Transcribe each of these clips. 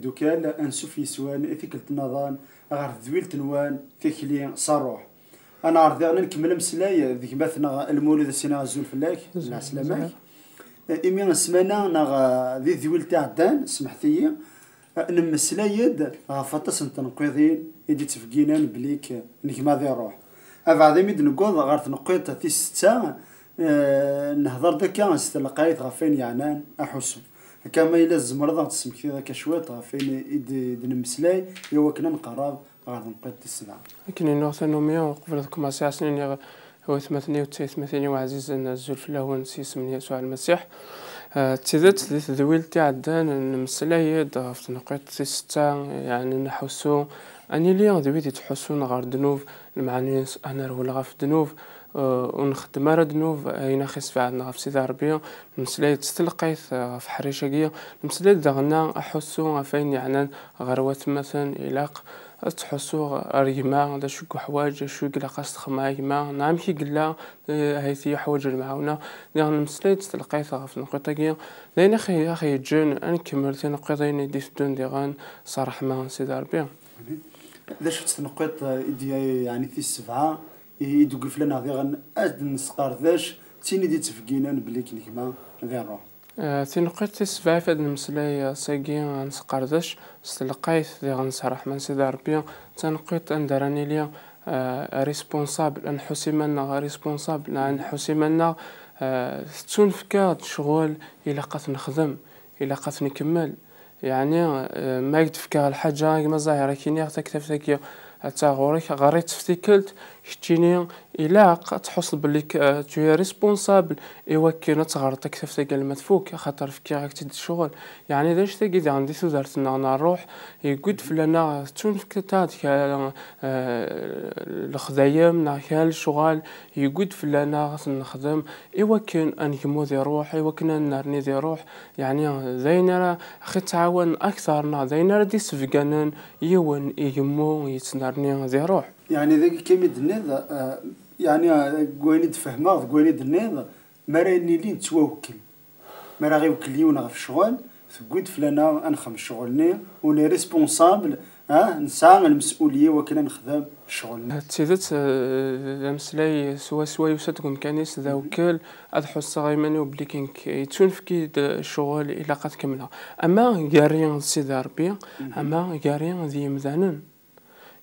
دوكال انسوف يسوان ثيك النظام غير ذويل تنوان تيكلي صاروح. انا عرضي انا نكمل مسلاي ذيك مثلا المولد السنه غزول فلاك مع سلامك إمي السمانة نا ذي ذويل تاع دان سمحتي نمسلايد غفاطس نتنقيضين يدي تفقينا بليك نك ما ذي روح أبعد ميد نقول غير تنقيط في ستة نهضر دكا استلقيت غفين يعنان أحسن كما إلا الزمرضة تسمك ذاك شويط غفين يد نمسلاي يوا كنا نقرب غير نقيط السبعة. لكن إنه ثانومية قبل كما ساعة سنين هو ثمانية وتسعين وعزيز نزول في الهون سيس من يسوع المسيح. تزيد ذويل تاع الدان نمسلايد في نقيط ستة يعني نحسو أني ليا ذويل تحسون غير دنوب المعني أنا رولا في دنوب ونخدم راه دنوب أين خص في عندنا في سيدي ربي نمسلايد تستلقيت في حريشاكية نمسلايد دغنا أحسو فين يعني غروات مثلا إلاق تحسو ريما هذا شو حوايج شو قلا قاصد خمايما نعم كي قلا هايتي حوايج المعاونه يعني المسليت تلقيتها في النقطه لين اخي جن انا كملت نقطين دي بدون ديغان صراحه ما سيدي ربي اذا شفت نقيط يعني في السبعه يدوقف لنا غير اد نسقار ذاش تيني دي تفقينا بلي كيما غير روح تنقيت السبعة في هاد المسلاي ساقي غنسقردش استلقيت ذي غنصرح من سيدي ربي تنقيت اندراني ليا ريسبونسابل ان حسيمنا ريسبونسابل ان حسيمنا تون فكاد شغل الا قات نخدم الا قات نكمل يعني ما يتفكر الحاجه كما ظاهره كيني تكتفتك حتى غوريك غريت تفتكلت شتيني الا تحصل بلي تو ريسبونسابل ايوا كاين تغرطك تفتك المدفوك خاطر فكيرك تدي الشغل يعني داش تاكي عندي تدارتنا انا نروح يقود فلنا تون فكتات الخدايم ناكل الشغل يقود فلنا نخدم ايوا كان انكمو ذي روح ايوا كنا نرني ذي روح يعني زينا اخي تعاون اكثرنا زينا دي سفقانن يون يمو يتنرني ذي روح يعني ذاك كيما دنيض يعني كويني تفهمها كويني دنيض ما راني لي نتوكل ما راه غير وكليونا في الشغل تقول فلانا انخم شغلني وني ريسبونسابل نسعى المسؤوليه وكنا نخدم الشغل تزيدت المسلاي سوا يوسدكم كانيس ذا وكل ادحو الصغيماني وبلي يتون في الشغل الا قد كملها اما قارين سيدي ربي اما قارين ذي مذانن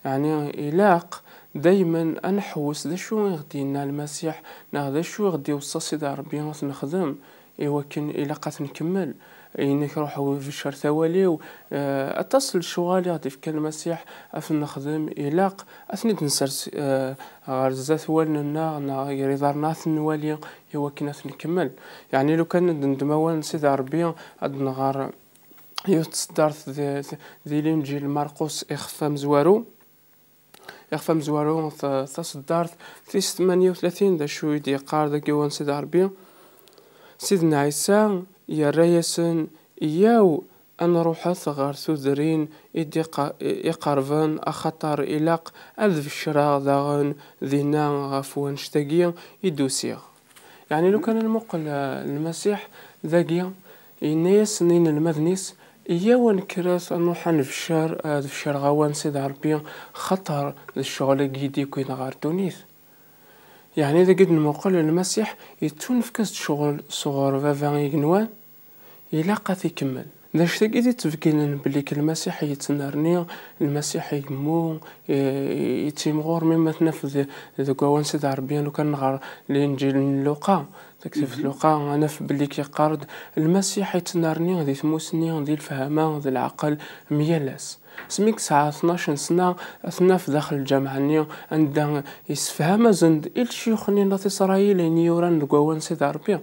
يعني إلاق دايما أنحوس ذا شو يغدينا المسيح ذا شو يغدي وصى سيدي ربي نخدم إيوا كان إلاقات نكمل إنك روحو في الشهر ثوالي أتصل شغالي غادي في المسيح أفن نخدم إلاق أثني تنسرس غير زات والنا غير دارنا ثنوالي إيوا كان نكمل يعني لو كان ندموان سيدي ربي أدنا غير يتصدرت ذي الإنجيل مرقس إخفى مزوارو يخفى مزوارو تصدرت في 38 دا شو يدي قار دا كيوان سيدي ربي سيدنا عيسى يا ريسن ياو أن روحات غار ثودرين يدي يقربان أخطر إلاق أذف الشراغ داغن ذينا غفوان شتاقيا يدوسيغ يعني لو كان المقل المسيح ذاقيا إنيس نين المذنيس إيوا كراس نروح نفشر غوان سيدي ربي خطر الشغل جيدي كوين غار تونيس يعني إذا قد نمقل المسيح يتون في كاس شغل صغار فافان يقنوان إلا قاث يكمل داش تاكيدي تفكيلن بلي المسيح يتنرني المسيح يمو يتيمغور مما تنفذ ذا كوان سيدي ربي لو كان نغار الإنجيل لوقا تكتب لوقا أنا في بلي كيقارد المسيح يتنرني ذي ثموسني ذي الفهمة ذي العقل ميالاس سميك ساعة 12 سنة أثناء في داخل الجامعة نيو عندها يسفهم زند الشيوخ نينا في إسرائيل يوران لقوان سيدي ربي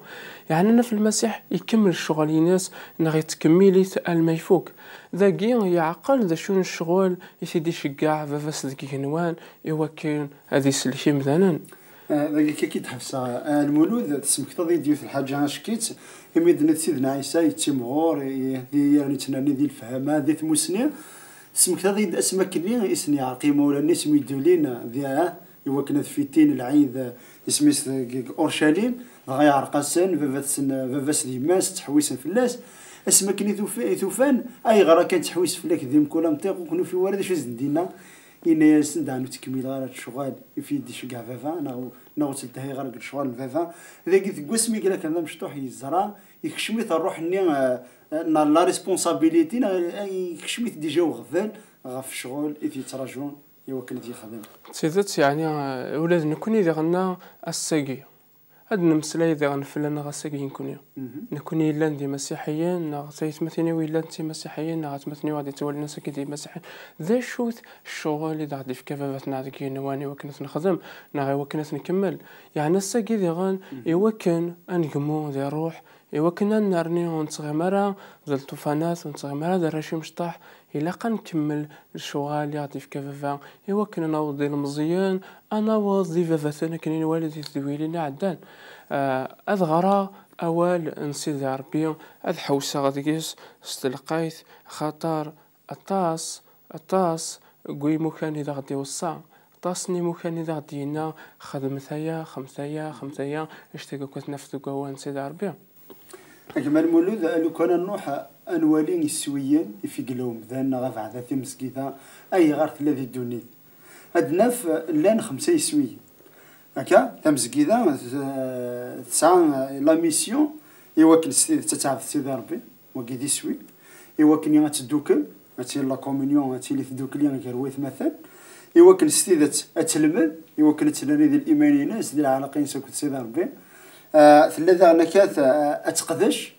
يعني أنا في المسيح يكمل الشغل يناس نغي تكميلي ثقل ما يفوق ذاكي يعقل ذا شون الشغل يسيدي شقاع فافاس ذاكي كنوان يوكين هذه سلكي مثلا ذاك كي تحبس المولود تسمك تضي ديوث الحاجة شكيت يميد سيدنا عيسى يتيمغور يهدي يعني تناني ذي الفهمة ذي ثموسنين اسمك تضيد اسمك كلي اسني عقيمة ولا الناس يدولين ذي يوكنا فيتين العيد اسمي أورشليم غاية عرقاسن فافاس ذي ماس تحويسن في الناس اسمك ثوفان اي غرا كانت تحويس فلاك ذي مكولا مطيق وكنو في والد شو زندينا إن يسند عنو تكميل غير الشغال في يدي شقع فافا ناغو تلتهي غير الشغال فافا إذا قلت قسمي قال لك هذا مشطوح يزرع يكشمي الروح ني لا ريسبونسابيليتي يكشمي ديجا وغفال غاف الشغل إذا يتراجعون إوا كانت يخدم سيدات يعني ولاد نكون إذا غنا الساقي هاد نمسلا إذا غنفلنا غاساقي نكونيو نكوني إلا ندي مسيحيين نا تيتمثلني وإلا نتي مسيحيين نا غتمثلني وغادي تولي الناس كيدي مسيحيين ذا شوت الشغل اللي غادي في كفافاتنا هذيك نواني وكنت نخدم نا غير وكنت نكمل يعني الساقي ذي غان إوا كان أنقمو ذي روح إوا كنا نرني ونتغمرا ذا الطوفانات ونتغمرا ذا راشي مشطاح إلا قنكمل الشغل اللي غادي في كفافا إوا كنا نوضي المزيان أنا وظيفة فاتنا كاين والدي ذويلينا عدان أذغرا أول نسيد ربي أذ حوسة غاديكيس استلقيت خطر الطاس قوي مكان إذا غادي وصا طاسني مكان إذا غادينا خدمتايا خمسايا اشتاقو كتنفذو قوا نسيد ربي أجمل مولود لو كان نروح أنوالين السويين في قلوم ذانا غاف عاداتي مسكيتا أي غارت الذي دوني أدناف لان 5 يسوي هكا تمسكيدا تسعى لا ميسيون يوكل سيدي تتعرف سيدي ربي وكيدي سوي يوكل يا تدوكل هاتي لا كومونيون هاتي اللي تدوكلي غير ويث مثلا يوكل سيدي اتلمد يوكل تلاميذ الايمانيين ناس ديال العلاقين سكت سيدي ربي ثلاثه انا كات اتقدش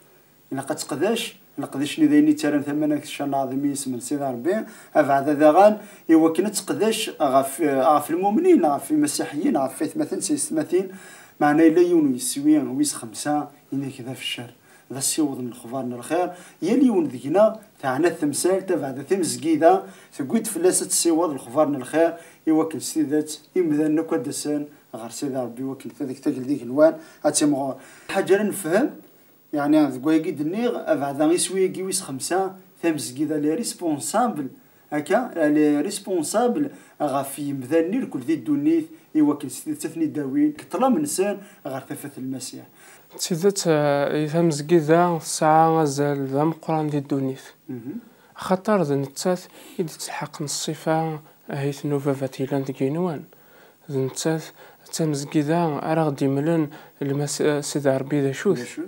الا قتقداش نقدشني ذيني ترى ثمنك ان شاء الله عظيم اسم سيدي ربي ابعد ذا غان يوكل تقداش غاف المؤمنين غاف المسيحيين غاف فيث مثلا سيستماثين معنا الا يون يسويان ويس 5 هنا كذا في الشهر ذا السيوض من الخبارنا الخير يلي يون ذينا تاعنا التمثال تبع تمزكيدا تقول فلاسه السيوض الخبارنا الخير يوكل سيدات يمذن كدسان غير سيدي ربي يوكل هذيك تاكل ديك الوان هاتي حاجه نفهم يعني ذكوي قيد النيغ بعد غيسوي كيويس 5 تمزكيدا لي ريسبونسابل هكا لي ريسبونسابل غافي مذني الكل ذي الدنيث يوكل تثني داوين كطلا من سان غير ثفث المسيح سيدات تمزكيدا الساعه غزال ذا مقران ديال الدنيث خطر ذا نتاث يدي تلحق الصفه هيث نوفافاتي لاند كينوان ذا نتاث تمزكيدا راه غادي ملن سيدي ربي ذا شوث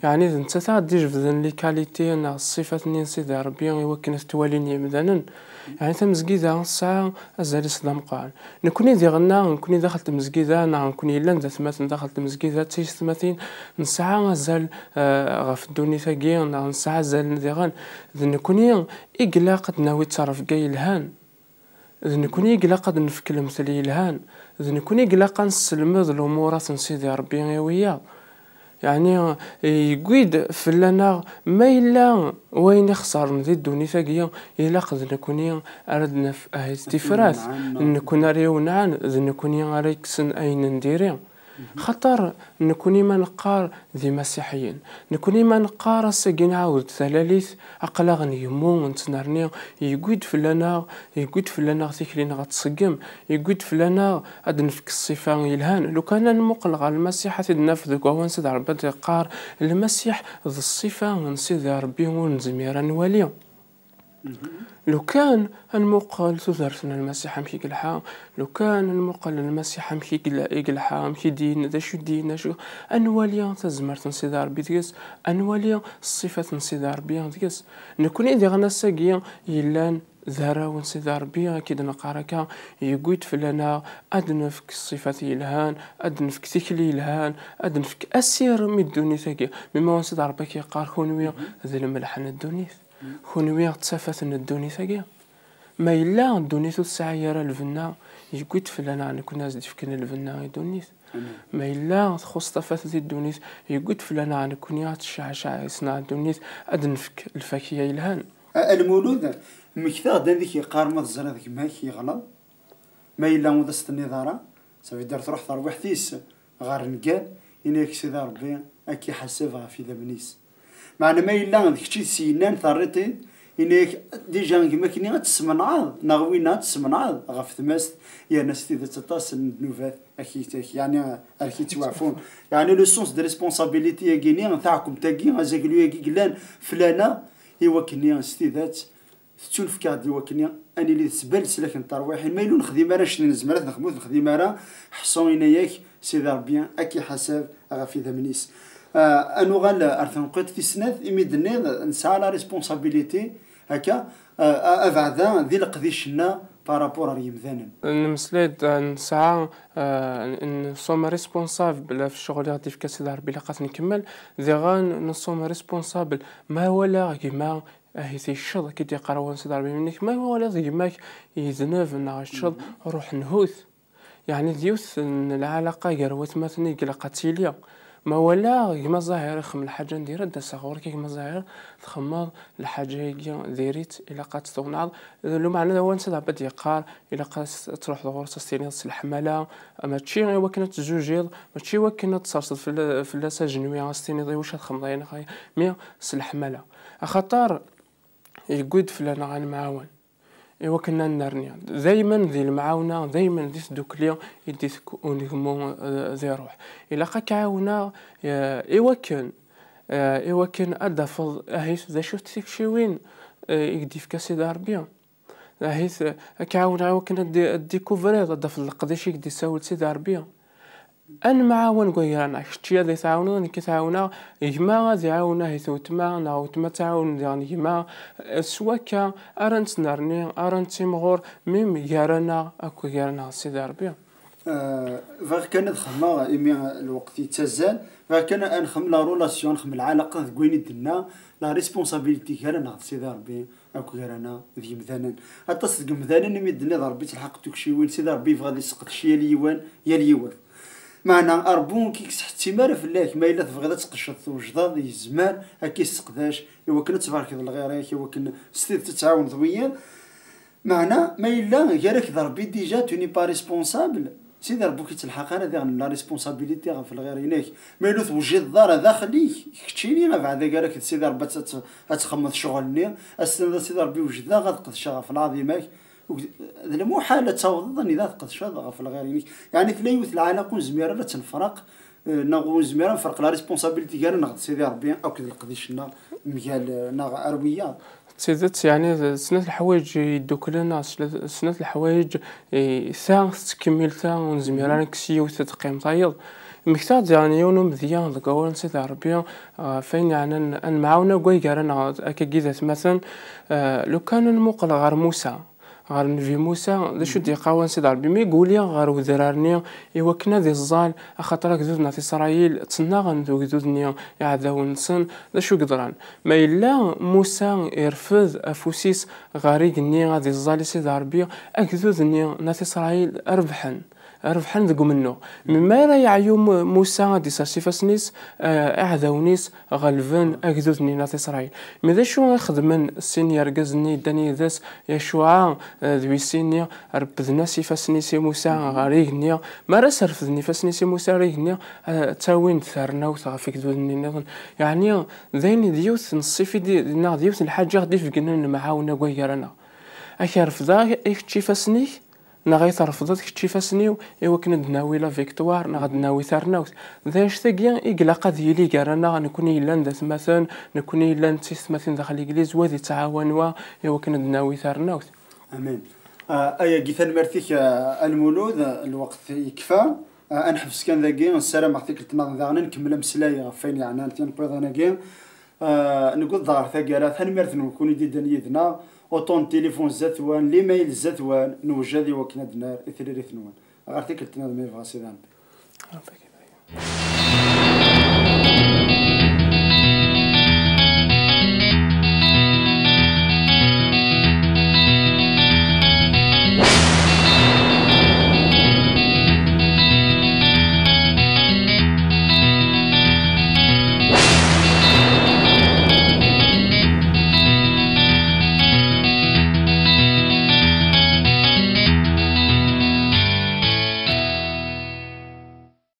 يعني اذا انت غادي تجبد لي كاليتي نا الصفات نين سيدي ربي يوكل تواليني مثلا يعني تمزكيدا الساعه ازال صدام قال نكوني دي غنا نكوني دخلت المزكيدا نكوني الا ذات دخلت المزكيدا تيستماتين نساعه ازال غاف الدوني ثاقي نساعه ازال ديغان نكوني اقلا قد ناوي تصرف كاي الهان نكوني اقلا قد نفكر مثلي الهان نكوني اقلا قنسلمد الامور سيدي ربي وياه يعني يقيد فلنا ما إلا وين يخسر ندي الدنيا ثقيا إلا قد نكوني أردنا في استفراث نكون ريونعان نكوني ريكسن أين نديري خطر نكوني ما نقار ذي مسيحيين نكوني ما نقار السجين عاود ثلاث أقلا يمو نتنرني يقيد فلنا ثيكلين غتسقم يقيد فلنا أدنفك الصفة يلهان لو كان نمقلق على المسيح تنفذ وهو سيد ربي قار المسيح ذي الصفة من سيد ربي ونزمير نوالي لو كان المقال تدرسنا المسيح مشي قلحا لو كان المقال المسيح مشي قلحا مشي دين ذا شو دين شو انواليا تزمرت نسيد ربي تقص انواليا الصفات نسيد ربي تقص نكون إذا غنا ساقيا يلان ذرا ونسيد ربي أكيد نقاركا يقول فلنا أدنفك الصفات يلهان أدنفك تكلي يلهان أدنفك أسير من الدنيا ثقي مما ونسيد ربي كيقار خونويا ذي الملحن الدنيا خونويا تسافت الدنيا ثقي ما إلا الدنيا تسعير الفنا يقول فلنا نكون ناس فكنا الفنا الدنيا ما إلا تخص طفات ذي الدنيا يقول فلنا نكون يا تشعشع يصنع الدنيا أدنفك الفاكية يلهان المولود مكتاغ دان ذيك يقارمض الزرا ذيك ماك يغلط ما إلا مودست النظارة صافي دار تروح تروح ثيس غار نقال إنك سيدي ربي أكي حسب في ذا بنيس معنا ما إلا ذيك شي سينان ثريتي إنك ديجا كما كني تسمنعض نغوينا تسمنعض غف ثماست يا ناس تيدا تطاس النوفات أكيد يعني أكيد توعفون يعني لو سونس دو ريسبونسابيلتي يا كيني تاعكم تاكي غازاكلو يا كيكلان فلانة هو كني ستيدات تشون في كادي وكني أني اللي تسبل سلاك نترويحين ما يلون خديمة راه شنو نزمرات نخدمو خديمة راه حصوينا ياك سيدي ربي أكي حساب غافي ذا منيس أنو غال أرثن قيت في سنة إميدني نسعى لا ريسبونسابيلتي هكا أبعدا ذي القديشنا بارابور ريمذانا نمسليد نسعى نصوم ريسبونسابل في الشغل غادي في كاس ربي لقات نكمل ذي غان نصوم ريسبونسابل ما ولا كيما هي الشض كي تيقراو سيدي ربي منك ما ولا كيما يذنب نا الشض روح نهوث يعني ديوث العلاقة قروت مثني قلقاتيليا ما ولا كما ظاهر خم الحاجه ندير دا صغور كيما ظاهر تخمض الحاجه ديريت الا قات تغنعض لو معنى هو نسى عباد يقار الا قات تروح لغور تستيني الحمله ماشي هو كانت تجوجيض ماشي هو كانت تصرصد في اللاسه جنويه استيني واش تخمضين خاي مي الحمله خطر يقود فلان غنمعاون إوا كنا نرنيا دايما ذي المعاونة دايما ذي دوكليا يدي ونهمو ذي روح إلا كعاونا إوا كان أدفض أهيث ذا شفت فيك شي وين يدي في كاسي داربيا أهيث كعاونا إوا كان ديكوفري أدفض القديش يدي ساول سي داربيا أن معاون قويرانا شتي ذي تعاونا كي تعاونا يجمع ذي عاونا هي ثوتما نعاوتما تعاون يعني يجمع سواكا أرنت نرني أرنت مغور ميم يارانا أكو يارانا سيدي ربي فغ كان خما إمي الوقت يتزال فغ كان أنخم لا رولاسيون نخم العلاقة ذكويني دنا لا ريسبونسابيلتي كارانا سيدي ربي أكو يارانا ذي مثلا أتصدق مثلا إمي دنا ضربي تلحق توكشي وين سيدي ربي فغادي يسقط شي يا اليوان معنا أربون كيكس احتمال في الله ما إلا تبغي تقشط وجداد يزمان هكي سقداش إوا كنا تبارك الغيريك إوا كنا ستيد تتعاون ضويا معنا ما إلا غيرك ضربي ديجا توني با ريسبونسابل سيدي ربك تلحق أنا ذا لا ريسبونسابيلتي في الغير هناك ما إلا توجد الدار هذا خليك كتشيني بعد غيرك سيدي ربي تخمض شغلني أستاذ سيدي ربي وجد ذا غتقد شغف العظيمك ذا محالة تعوض إذا قد شاذ في الغير يعني تلايوث العلاقة زميرة لا تنفرق نغو زميرة نفرق لا ريسبونسابيلتي كاع نغد سيدي ربي أو كذا القديشنا ميال نغ أروية تزيدت يعني سنة الحوايج يدوك لنا سنة الحوايج ثا تكمل ثا ونزميرة نكسي وتتقيم طايض مكتاد يعني يوم مذيان ذكوان سيدي ربي فين يعني أن معاونا قوي قارنا أكيد مثلا لو كان المقل غير موسى غير نبي موسى ذا شو دي قاوان سيدي ربي مي يقولي غير وذرارني إوا كنا ذي الظال أخاطر كذوذنا في إسرائيل تناغن ذو كذوذني يعذاو نسن ذا شو قدران ما إلا موسى يرفض أفوسيس غاريق ني غادي الظال سيدي ربي أكذوذني ناس إسرائيل ربحان ذقو منه مما راه يعيوم موسى دي ساسيفاسنيس اعذاونيس غلفن اكذوذني ناس اسرائيل ماذا شو خدمن السين يرقزني داني ذاس يشوع ذوي سيني ربذنا سيفاسنيسي موسى غاريغني ما راه سرفذني فاسنيسي موسى ريغني تاوين ثارنا وثغفيك ذوذني نظن يعني ذين ديوث نصيفي ديوث الحاجه غادي فقنا معاونا كويرانا اكيرف ذا ايكتشي فاسنيك نغي ترفضت كتشي فاسنيو إوا كنا دناوي لا فيكتوار نغاد ناوي ثارناوت ذاش ثقيا إقلاقا ديالي كارانا نكون إلا ذات مثلا نكون إلا نتيس مثلا داخل الإنجليز وذي تعاونوا إوا كنا دناوي ثارناوت أمين أيا جيثان مرتيك المولود الوقت يكفى أنحبس كان ذاكي السلام عليك التناظر ذاغنا نكمل مسلايا فين يعني نبيض أنا كيم نقول ظهر ثقالات ثاني مرثن نكون يدي يدنا اوطون تليفون زاتوان ليميل زاتوان نوجدي وكنا دنار اثري ثنوان غير تيك التناظر مي فاسي ذنب